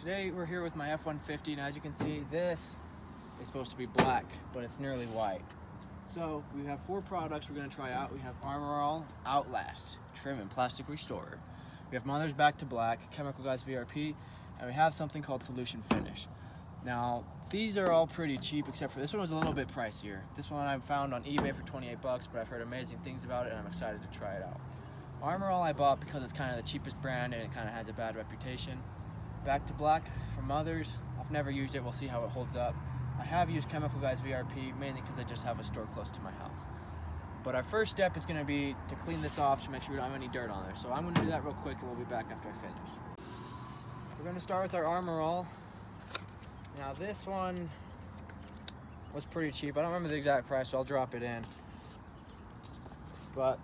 Today we're here with my F-150, and as you can see, this is supposed to be black, but it's nearly white. So we have 4 products we're going to try out. We have Armorall Outlast Trim and Plastic Restorer. We have Mother's Back to Black, Chemical Guy VRP, and we have something called Solution Finish. Now, these are all pretty cheap, except for this one was a little bit pricier. This one I found on eBay for 28 bucks, but I've heard amazing things about it, and I'm excited to try it out. Armorall I bought because it's kind of the cheapest brand, and it kind of has a bad reputation. Back to Black from Mother's, I've never used it. We'll see how it holds up. I have used Chemical Guys VRP, mainly because I just have a store close to my house. But our first step is going to be to clean this off to make sure we don't have any dirt on there. So I'm going to do that real quick, and we'll be back after I finish. We're going to start with our Armorall. Now this one was pretty cheap. I don't remember the exact price, so I'll drop it in. But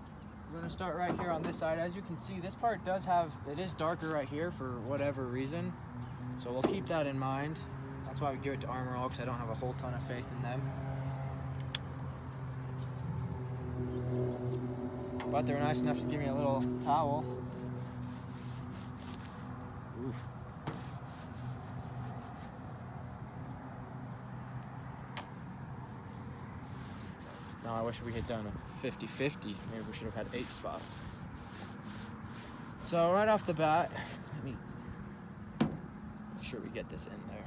we're going to start right here on this side. As you can see, this part it is darker right here for whatever reason. So we'll keep that in mind. That's why we give it to Armorall, because I don't have a whole ton of faith in them. But they're nice enough to give me a little towel. Oof. Now I wish we had done a 50-50. Maybe we should have had 8 spots. So right off the bat, let me make sure we get this in there.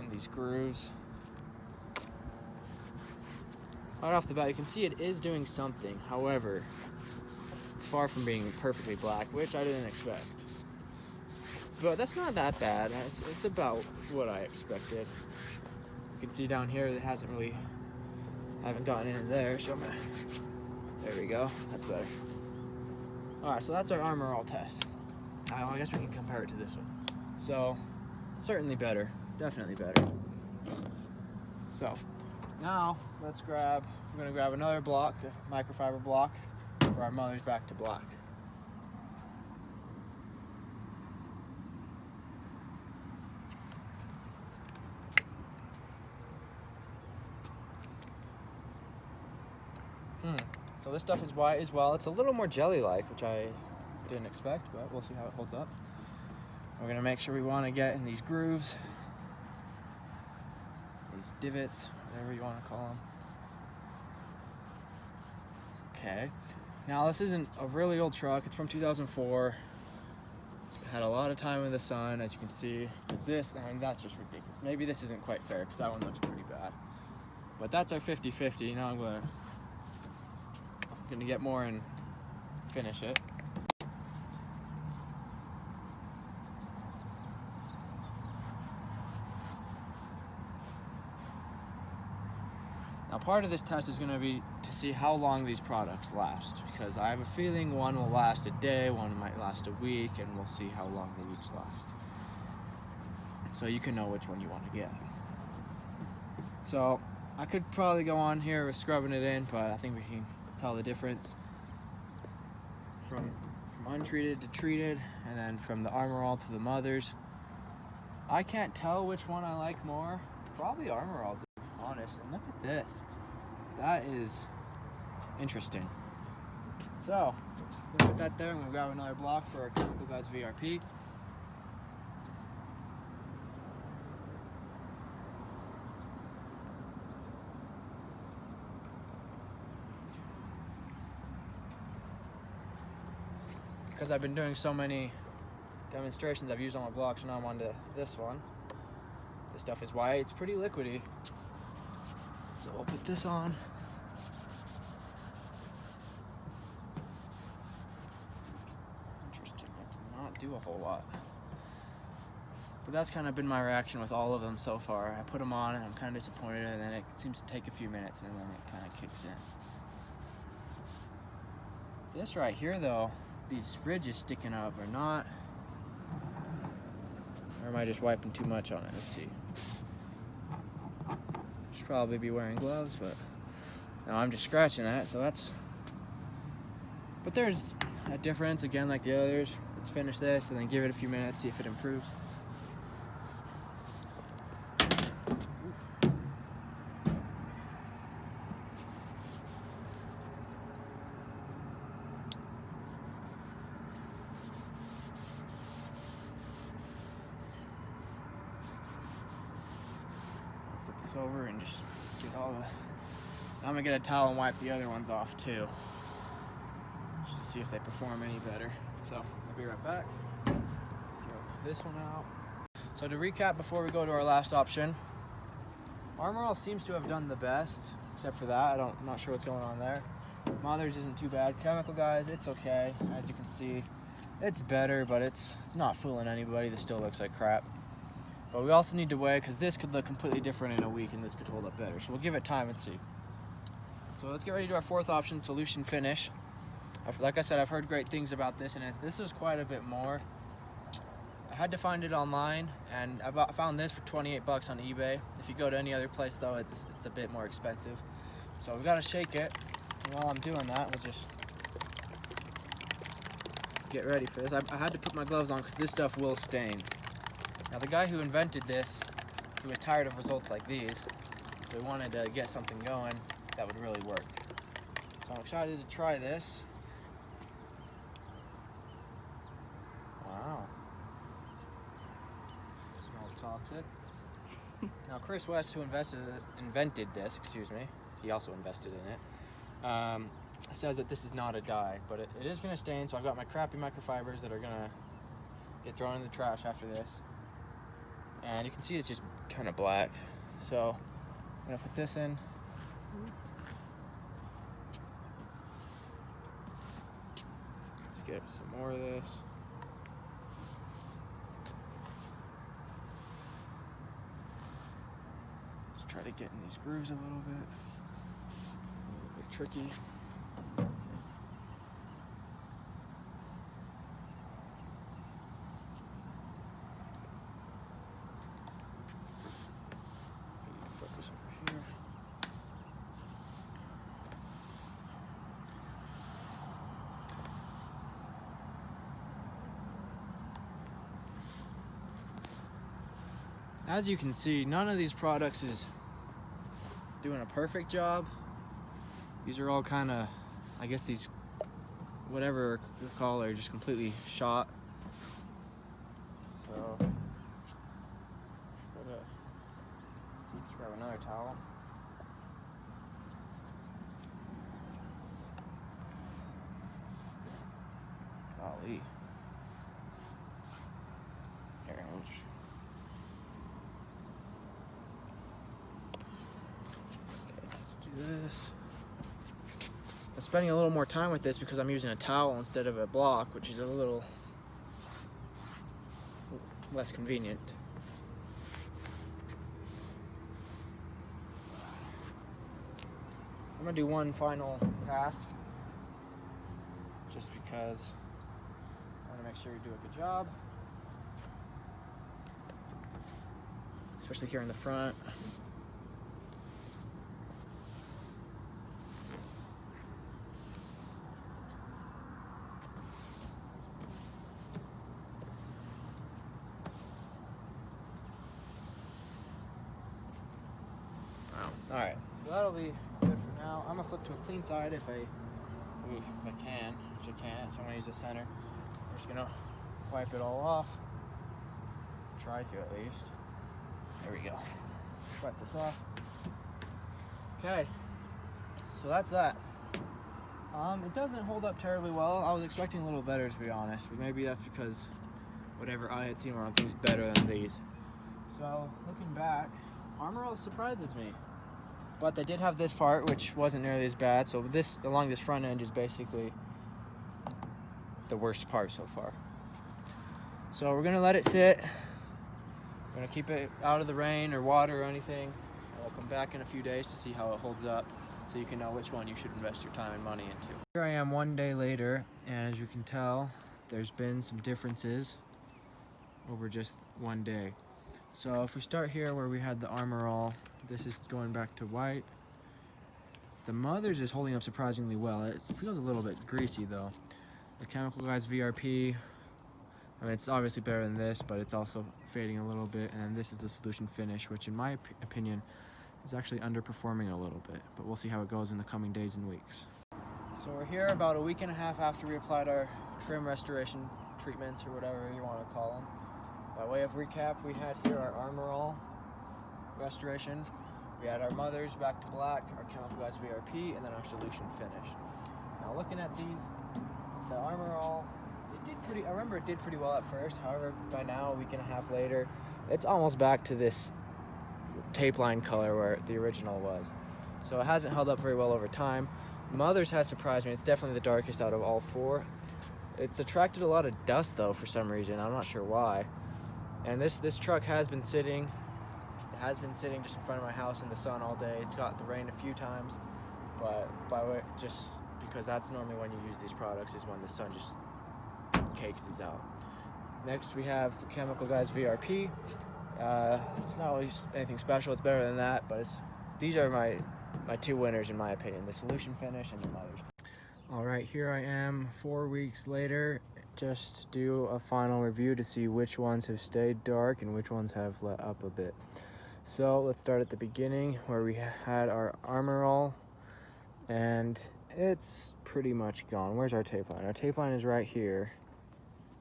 In these grooves. Right off the bat, you can see it is doing something. However, it's far from being perfectly black, which I didn't expect. But that's not that bad. It's about what I expected. You can see down here that I haven't gotten in there, so there we go. That's better. Alright, so that's our Armorall test. I guess we can compare it to this one. So, certainly better. Definitely better. So, now we're going to grab another block, a microfiber block, for our Mother's Back to Black. So this stuff is white as well. It's a little more jelly-like, which I didn't expect, but we'll see how it holds up. We're going to make sure we want to get in these grooves, these divots, whatever you want to call them. Okay. Now this isn't a really old truck. It's from 2004. It's had a lot of time in the sun, as you can see. That's just ridiculous. Maybe this isn't quite fair, because that one looks pretty bad. But that's our 50-50. Now I'm going to get more and finish it. Now part of this test is going to be to see how long these products last, because I have a feeling one will last a day, one might last a week, and we'll see how long they each last. So you can know which one you want to get. So I could probably go on here with scrubbing it in, but I think we can tell the difference from untreated to treated, and then from the Armorall to the Mother's. I can't tell which one I like more. Probably Armorall, to be honest. And look at this. That is interesting. So, I'm gonna put that there. I'm gonna grab another block for our Chemical Guys VRP. Because I've been doing so many demonstrations, I've used all my blocks, and now I'm on to this one. This stuff is white, it's pretty liquidy. So I'll put this on. Interesting, it did not do a whole lot. But that's kind of been my reaction with all of them so far. I put them on and I'm kind of disappointed, and then it seems to take a few minutes and then it kind of kicks in. This right here though, these ridges sticking up are not, or am I just wiping too much on it? Let's see. Should probably be wearing gloves, but no, I'm just scratching that, so that's, but there's a difference again like the others. Let's finish this and then give it a few minutes, see if it improves. this over and just get all the... I'm gonna get a towel and wipe the other ones off too, just to see if they perform any better. So I'll be right back. Throw this one out. So to recap before we go to our last option, Armorall seems to have done the best, except for that. I'm not sure what's going on there. Mother's isn't too bad. Chemical Guys, it's okay. As you can see, it's better, but it's not fooling anybody. This still looks like crap. But we also need to weigh, because this could look completely different in a week and this could hold up better. So we'll give it time and see. So let's get ready to do our fourth option, Solution Finish. Like I said, I've heard great things about this, and this is quite a bit more. I had to find it online, and I found this for 28 bucks on eBay. If you go to any other place though, it's a bit more expensive. So we gotta shake it, and while I'm doing that, we'll just get ready for this. I had to put my gloves on because this stuff will stain. Now the guy who invented this, he was tired of results like these, so he wanted to get something going that would really work. So I'm excited to try this. Wow. Smells toxic. Now Chris West, who invented this, he also invested in it, says that this is not a dye, but it is going to stain, so I've got my crappy microfibers that are going to get thrown in the trash after this. And you can see it's just kind of black. So I'm going to put this in. Let's get some more of this. Let's try to get in these grooves a little bit tricky. Focus over here. As you can see, none of these products is doing a perfect job. These are all kind of, I guess these, whatever you call, are just completely shot. So, let's grab another towel. Golly. Here, we'll just... Okay, let's do this. I'm spending a little more time with this because I'm using a towel instead of a block, which is a little less convenient. I'm gonna do one final pass just because I want to make sure we do a good job, especially here in the front. Alright, so that'll be good for now. I'm going to flip to a clean side if I can, which I can't, so I'm going to use the center. I'm just going to wipe it all off. Try to at least. There we go. Wipe this off. Okay, so that's that. It doesn't hold up terribly well. I was expecting a little better, to be honest, but maybe that's because whatever I had seen were on things better than these. So, looking back, Armorall surprises me. But they did have this part, which wasn't nearly as bad. So this, along this front end, is basically the worst part so far. So we're gonna let it sit. We're gonna keep it out of the rain or water or anything. And we'll come back in a few days to see how it holds up, so you can know which one you should invest your time and money into. Here I am 1 day later, and as you can tell, there's been some differences over just 1 day. So if we start here where we had the Armorall, this is going back to white. The Mother's is holding up surprisingly well. It feels a little bit greasy though. The Chemical Guys VRP, I mean, it's obviously better than this, but it's also fading a little bit. And this is the Solution Finish, which in my opinion is actually underperforming a little bit, but we'll see how it goes in the coming days and weeks. So we're here about a week and a half after we applied our trim restoration treatments, or whatever you want to call them. By way of recap, we had here our Armorall restoration, We had our Mothers back to black, our Chemical Guys VRP, and then our solution finish. Now looking at these, the Armorall, I remember it did pretty well at first. However, by now, a week and a half later, it's almost back to this tape line color where the original was. So it hasn't held up very well over time. Mothers has surprised me. It's definitely the darkest out of all four. It's attracted a lot of dust though for some reason. I'm not sure why. And this truck has been sitting. It has been sitting just in front of my house in the sun all day. It's got the rain a few times, but just because that's normally when you use these products is when the sun just cakes these out. Next we have the Chemical Guys VRP. It's not always anything special. It's better than that, but these are my two winners in my opinion: the solution finish and the Mothers. All right, here I am 4 weeks later, just to do a final review to see which ones have stayed dark and which ones have let up a bit. So let's start at the beginning where we had our Armorall, and it's pretty much gone. Where's our tape line? Our tape line is right here.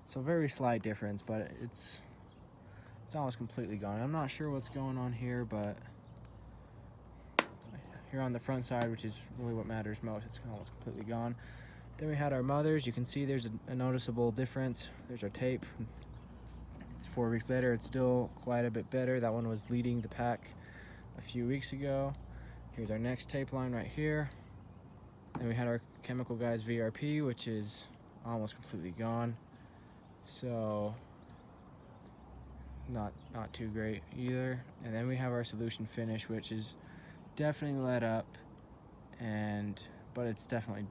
So very slight difference, but it's almost completely gone. I'm not sure what's going on here, but here on the front side, which is really what matters most, it's almost completely gone. Then we had our Mothers. You can see there's a noticeable difference. There's our tape. It's 4 weeks later. It's still quite a bit better. That one was leading the pack a few weeks ago. Here's our next tape line right here. Then we had our Chemical Guys VRP, which is almost completely gone. So not too great either. And then we have our solution finish, which is definitely let up, but it's definitely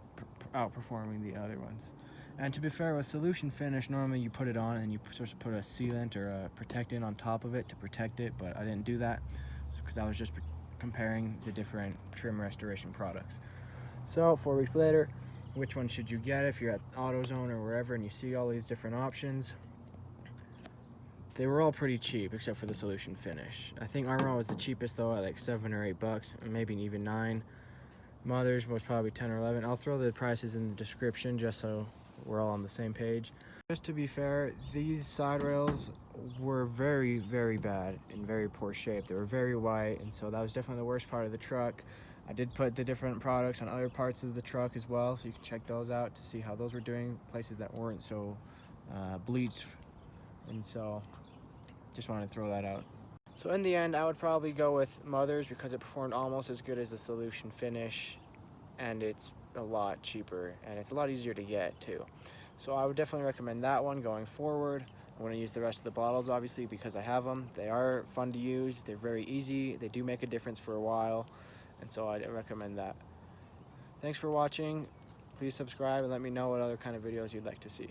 outperforming the other ones. And to be fair, with solution finish, normally you put it on and you're supposed to put a sealant or a protectant on top of it to protect it, but I didn't do that because I was just comparing the different trim restoration products. So 4 weeks later, which one should you get if you're at AutoZone or wherever and you see all these different options? They were all pretty cheap except for the solution finish. I think Armorall was the cheapest though, at like $7 or $8, maybe even $9. Mothers was probably 10 or 11. I'll throw the prices in the description just so we're all on the same page. Just to be fair, these side rails were very, very bad, in very poor shape. They were very white, and so that was definitely the worst part of the truck. I did put the different products on other parts of the truck as well, so you can check those out to see how those were doing, places that weren't so bleached. And so just wanted to throw that out. So in the end, I would probably go with Mothers because it performed almost as good as the solution finish, and it's a lot cheaper and it's a lot easier to get too. So I would definitely recommend that one going forward. I'm going to use the rest of the bottles obviously because I have them. They are fun to use, they're very easy, they do make a difference for a while, and so I'd recommend that. Thanks for watching. Please subscribe and let me know what other kind of videos you'd like to see.